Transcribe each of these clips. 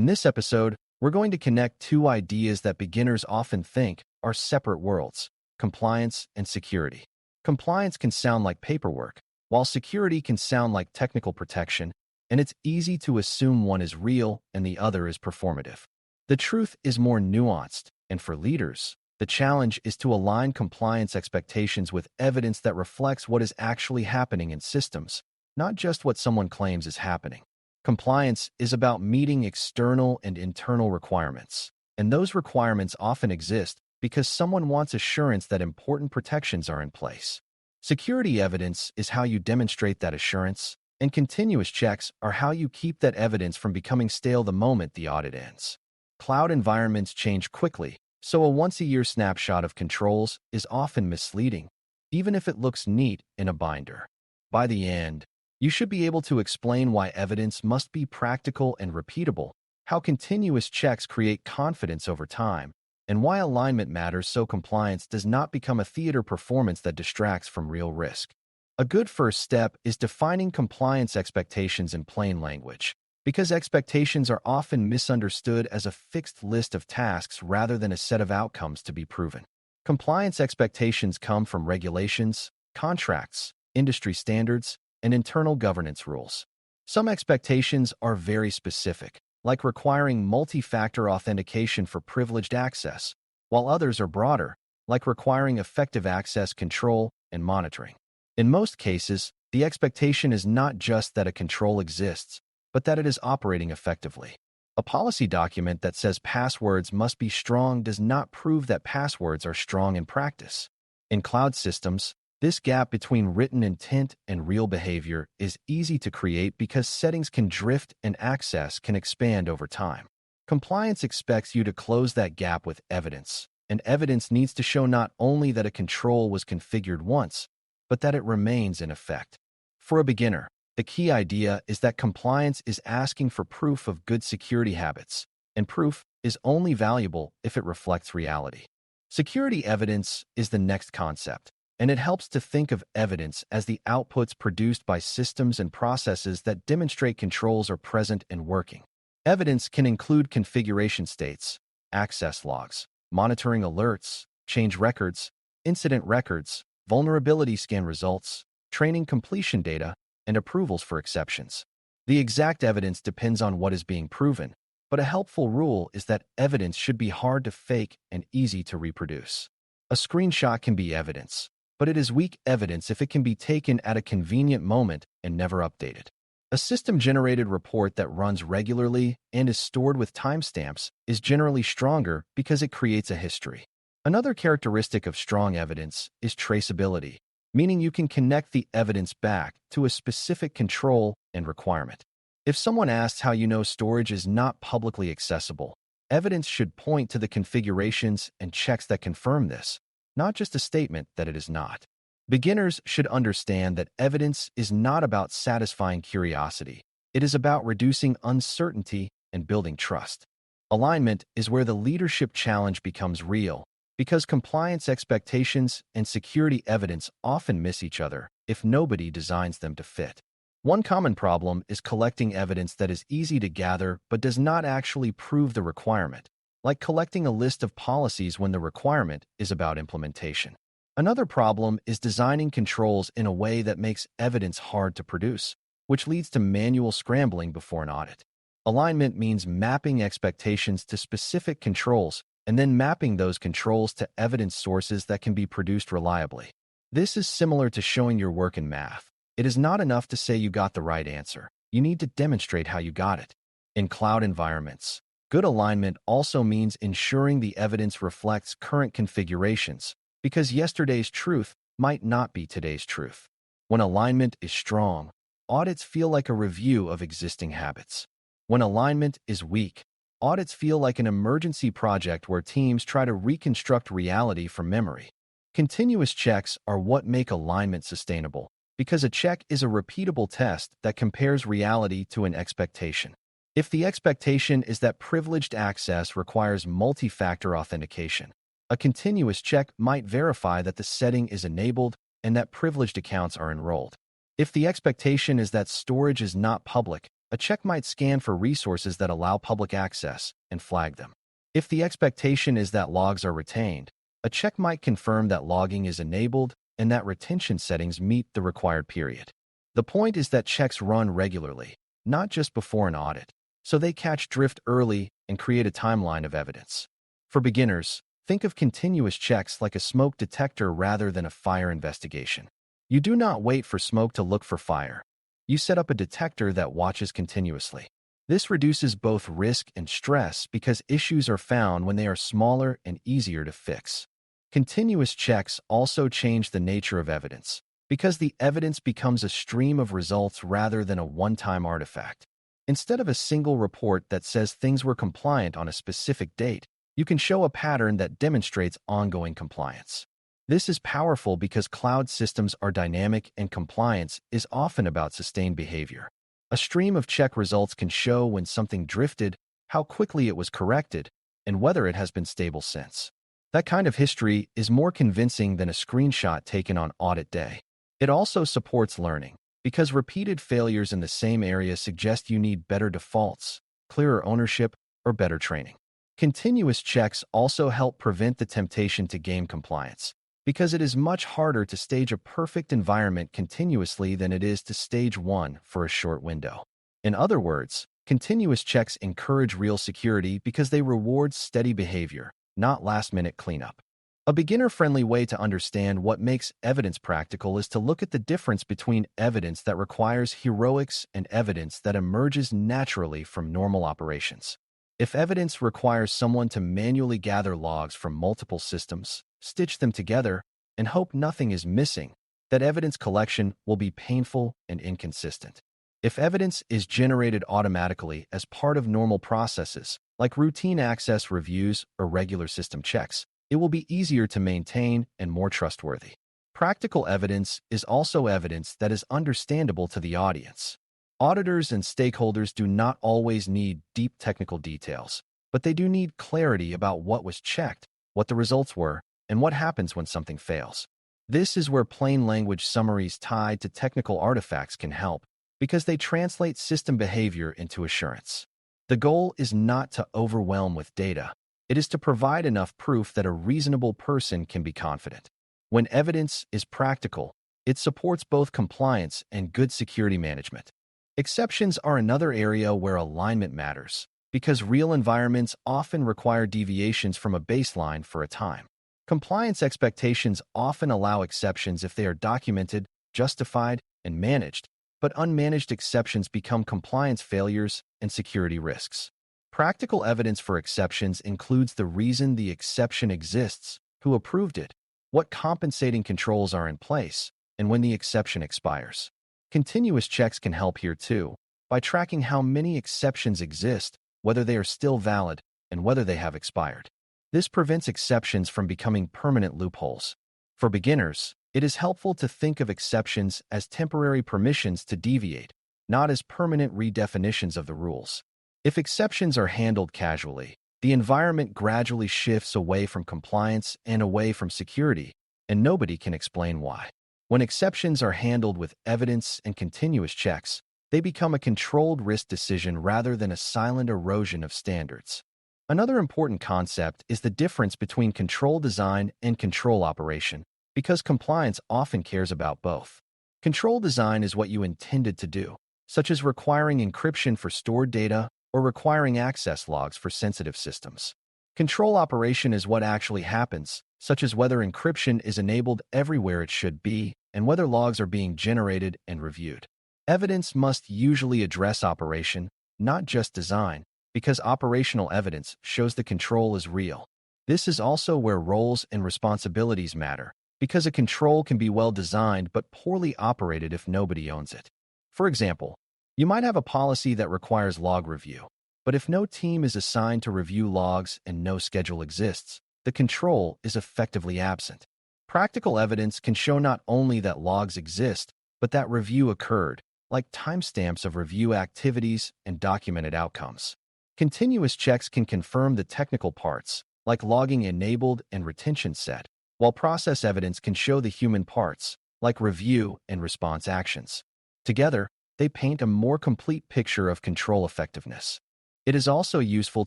In this episode, we're going to connect two ideas that beginners often think are separate worlds: compliance and security. Compliance can sound like paperwork, while security can sound like technical protection, and it's easy to assume one is real and the other is performative. The truth is more nuanced, and for leaders, the challenge is to align compliance expectations with evidence that reflects what is actually happening in systems, not just what someone claims is happening. Compliance is about meeting external and internal requirements, and those requirements often exist because someone wants assurance that important protections are in place. Security evidence is how you demonstrate that assurance, and continuous checks are how you keep that evidence from becoming stale the moment the audit ends. Cloud environments change quickly, so a once-a-year snapshot of controls is often misleading, even if it looks neat in a binder. By the end, you should be able to explain why evidence must be practical and repeatable, how continuous checks create confidence over time, and why alignment matters so compliance does not become a theater performance that distracts from real risk. A good first step is defining compliance expectations in plain language, because expectations are often misunderstood as a fixed list of tasks rather than a set of outcomes to be proven. Compliance expectations come from regulations, contracts, industry standards, and internal governance rules. Some expectations are very specific, like requiring multi-factor authentication for privileged access, while others are broader, like requiring effective access control and monitoring. In most cases, the expectation is not just that a control exists, but that it is operating effectively. A policy document that says passwords must be strong does not prove that passwords are strong in practice. In cloud systems, this gap between written intent and real behavior is easy to create because settings can drift and access can expand over time. Compliance expects you to close that gap with evidence, and evidence needs to show not only that a control was configured once, but that it remains in effect. For a beginner, the key idea is that compliance is asking for proof of good security habits, and proof is only valuable if it reflects reality. Security evidence is the next concept, and it helps to think of evidence as the outputs produced by systems and processes that demonstrate controls are present and working. Evidence can include configuration states, access logs, monitoring alerts, change records, incident records, vulnerability scan results, training completion data, and approvals for exceptions. The exact evidence depends on what is being proven, but a helpful rule is that evidence should be hard to fake and easy to reproduce. A screenshot can be evidence, but it is weak evidence if it can be taken at a convenient moment and never updated. A system-generated report that runs regularly and is stored with timestamps is generally stronger because it creates a history. Another characteristic of strong evidence is traceability, meaning you can connect the evidence back to a specific control and requirement. If someone asks how you know storage is not publicly accessible, evidence should point to the configurations and checks that confirm this, not just a statement that it is not. Beginners should understand that evidence is not about satisfying curiosity. It is about reducing uncertainty and building trust. Alignment is where the leadership challenge becomes real, because compliance expectations and security evidence often miss each other if nobody designs them to fit. One common problem is collecting evidence that is easy to gather but does not actually prove the requirement, like collecting a list of policies when the requirement is about implementation. Another problem is designing controls in a way that makes evidence hard to produce, which leads to manual scrambling before an audit. Alignment means mapping expectations to specific controls and then mapping those controls to evidence sources that can be produced reliably. This is similar to showing your work in math. It is not enough to say you got the right answer. You need to demonstrate how you got it. In cloud environments, good alignment also means ensuring the evidence reflects current configurations, because yesterday's truth might not be today's truth. When alignment is strong, audits feel like a review of existing habits. When alignment is weak, audits feel like an emergency project where teams try to reconstruct reality from memory. Continuous checks are what make alignment sustainable, because a check is a repeatable test that compares reality to an expectation. If the expectation is that privileged access requires multi-factor authentication, a continuous check might verify that the setting is enabled and that privileged accounts are enrolled. If the expectation is that storage is not public, A check might scan for resources that allow public access and flag them. If the expectation is that logs are retained, a check might confirm that logging is enabled and that retention settings meet the required period. The point is that checks run regularly, not just before an audit, so they catch drift early and create a timeline of evidence. For beginners, think of continuous checks like a smoke detector rather than a fire investigation. You do not wait for smoke to look for fire. You set up a detector that watches continuously. This reduces both risk and stress because issues are found when they are smaller and easier to fix. Continuous checks also change the nature of evidence, because the evidence becomes a stream of results rather than a one-time artifact. Instead of a single report that says things were compliant on a specific date, you can show a pattern that demonstrates ongoing compliance. This is powerful because cloud systems are dynamic and compliance is often about sustained behavior. A stream of check results can show when something drifted, how quickly it was corrected, and whether it has been stable since. That kind of history is more convincing than a screenshot taken on audit day. It also supports learning, because repeated failures in the same area suggest you need better defaults, clearer ownership, or better training. Continuous checks also help prevent the temptation to game compliance, because it is much harder to stage a perfect environment continuously than it is to stage one for a short window. In other words, continuous checks encourage real security because they reward steady behavior, not last-minute cleanup. A beginner-friendly way to understand what makes evidence practical is to look at the difference between evidence that requires heroics and evidence that emerges naturally from normal operations. If evidence requires someone to manually gather logs from multiple systems, stitch them together, and hope nothing is missing, that evidence collection will be painful and inconsistent. If evidence is generated automatically as part of normal processes, like routine access reviews or regular system checks, it will be easier to maintain and more trustworthy. Practical evidence is also evidence that is understandable to the audience. Auditors and stakeholders do not always need deep technical details, but they do need clarity about what was checked, what the results were, and what happens when something fails. This is where plain language summaries tied to technical artifacts can help, because they translate system behavior into assurance. The goal is not to overwhelm with data. It is to provide enough proof that a reasonable person can be confident. When evidence is practical, it supports both compliance and good security management. Exceptions are another area where alignment matters, because real environments often require deviations from a baseline for a time. Compliance expectations often allow exceptions if they are documented, justified, and managed, but unmanaged exceptions become compliance failures and security risks. Practical evidence for exceptions includes the reason the exception exists, who approved it, what compensating controls are in place, and when the exception expires. Continuous checks can help here too, by tracking how many exceptions exist, whether they are still valid, and whether they have expired. This prevents exceptions from becoming permanent loopholes. For beginners, it is helpful to think of exceptions as temporary permissions to deviate, not as permanent redefinitions of the rules. If exceptions are handled casually, the environment gradually shifts away from compliance and away from security, and nobody can explain why. When exceptions are handled with evidence and continuous checks, they become a controlled risk decision rather than a silent erosion of standards. Another important concept is the difference between control design and control operation, because compliance often cares about both. Control design is what you intended to do, such as requiring encryption for stored data or requiring access logs for sensitive systems. Control operation is what actually happens, such as whether encryption is enabled everywhere it should be and whether logs are being generated and reviewed. Evidence must usually address operation, not just design, because operational evidence shows the control is real. This is also where roles and responsibilities matter, because a control can be well designed but poorly operated if nobody owns it. For example, you might have a policy that requires log review, but if no team is assigned to review logs and no schedule exists, the control is effectively absent. Practical evidence can show not only that logs exist, but that review occurred, like timestamps of review activities and documented outcomes. Continuous checks can confirm the technical parts, like logging enabled and retention set, while process evidence can show the human parts, like review and response actions. Together, they paint a more complete picture of control effectiveness. It is also useful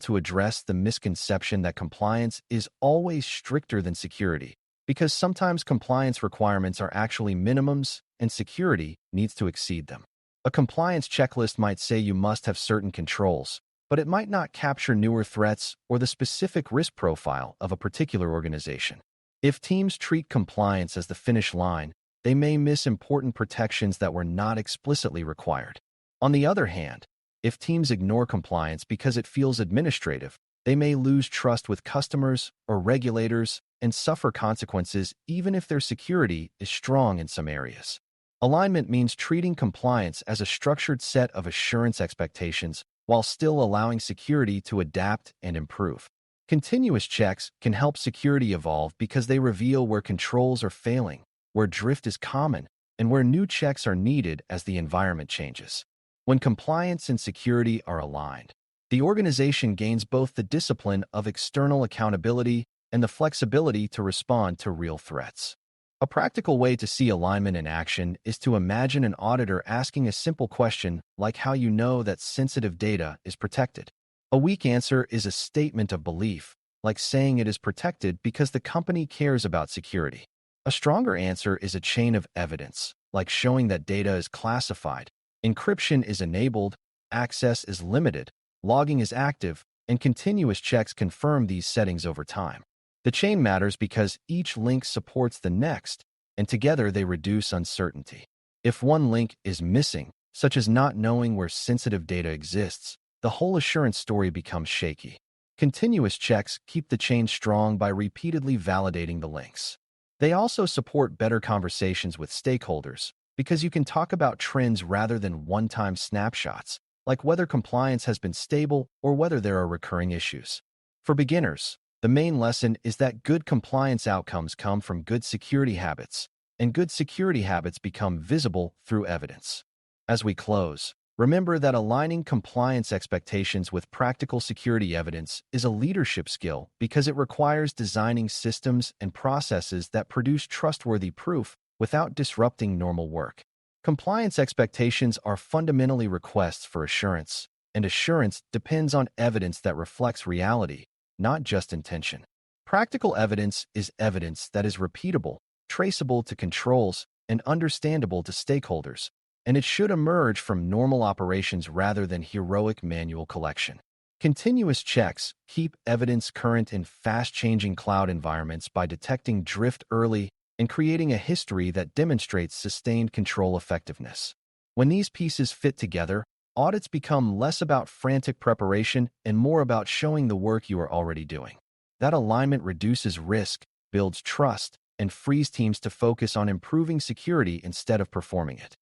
to address the misconception that compliance is always stricter than security, because sometimes compliance requirements are actually minimums and security needs to exceed them. A compliance checklist might say you must have certain controls, but it might not capture newer threats or the specific risk profile of a particular organization. If teams treat compliance as the finish line, they may miss important protections that were not explicitly required. On the other hand, if teams ignore compliance because it feels administrative, they may lose trust with customers or regulators and suffer consequences even if their security is strong in some areas. Alignment means treating compliance as a structured set of assurance expectations while still allowing security to adapt and improve. Continuous checks can help security evolve because they reveal where controls are failing, where drift is common, and where new checks are needed as the environment changes. When compliance and security are aligned, the organization gains both the discipline of external accountability and the flexibility to respond to real threats. A practical way to see alignment in action is to imagine an auditor asking a simple question like how you know that sensitive data is protected. A weak answer is a statement of belief, like saying it is protected because the company cares about security. A stronger answer is a chain of evidence, like showing that data is classified, encryption is enabled, access is limited, logging is active, and continuous checks confirm these settings over time. The chain matters because each link supports the next, and together they reduce uncertainty. If one link is missing, such as not knowing where sensitive data exists, the whole assurance story becomes shaky. Continuous checks keep the chain strong by repeatedly validating the links. They also support better conversations with stakeholders because you can talk about trends rather than one-time snapshots, like whether compliance has been stable or whether there are recurring issues. For beginners, the main lesson is that good compliance outcomes come from good security habits, and good security habits become visible through evidence. As we close, remember that aligning compliance expectations with practical security evidence is a leadership skill because it requires designing systems and processes that produce trustworthy proof without disrupting normal work. Compliance expectations are fundamentally requests for assurance, and assurance depends on evidence that reflects reality, not just intention. Practical evidence is evidence that is repeatable, traceable to controls, and understandable to stakeholders, and it should emerge from normal operations rather than heroic manual collection. Continuous checks keep evidence current in fast-changing cloud environments by detecting drift early and creating a history that demonstrates sustained control effectiveness. When these pieces fit together, audits become less about frantic preparation and more about showing the work you are already doing. That alignment reduces risk, builds trust, and frees teams to focus on improving security instead of performing it.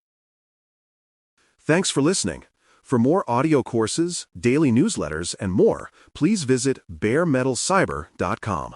Thanks for listening. For more audio courses, daily newsletters, and more, please visit DailyCyber.News.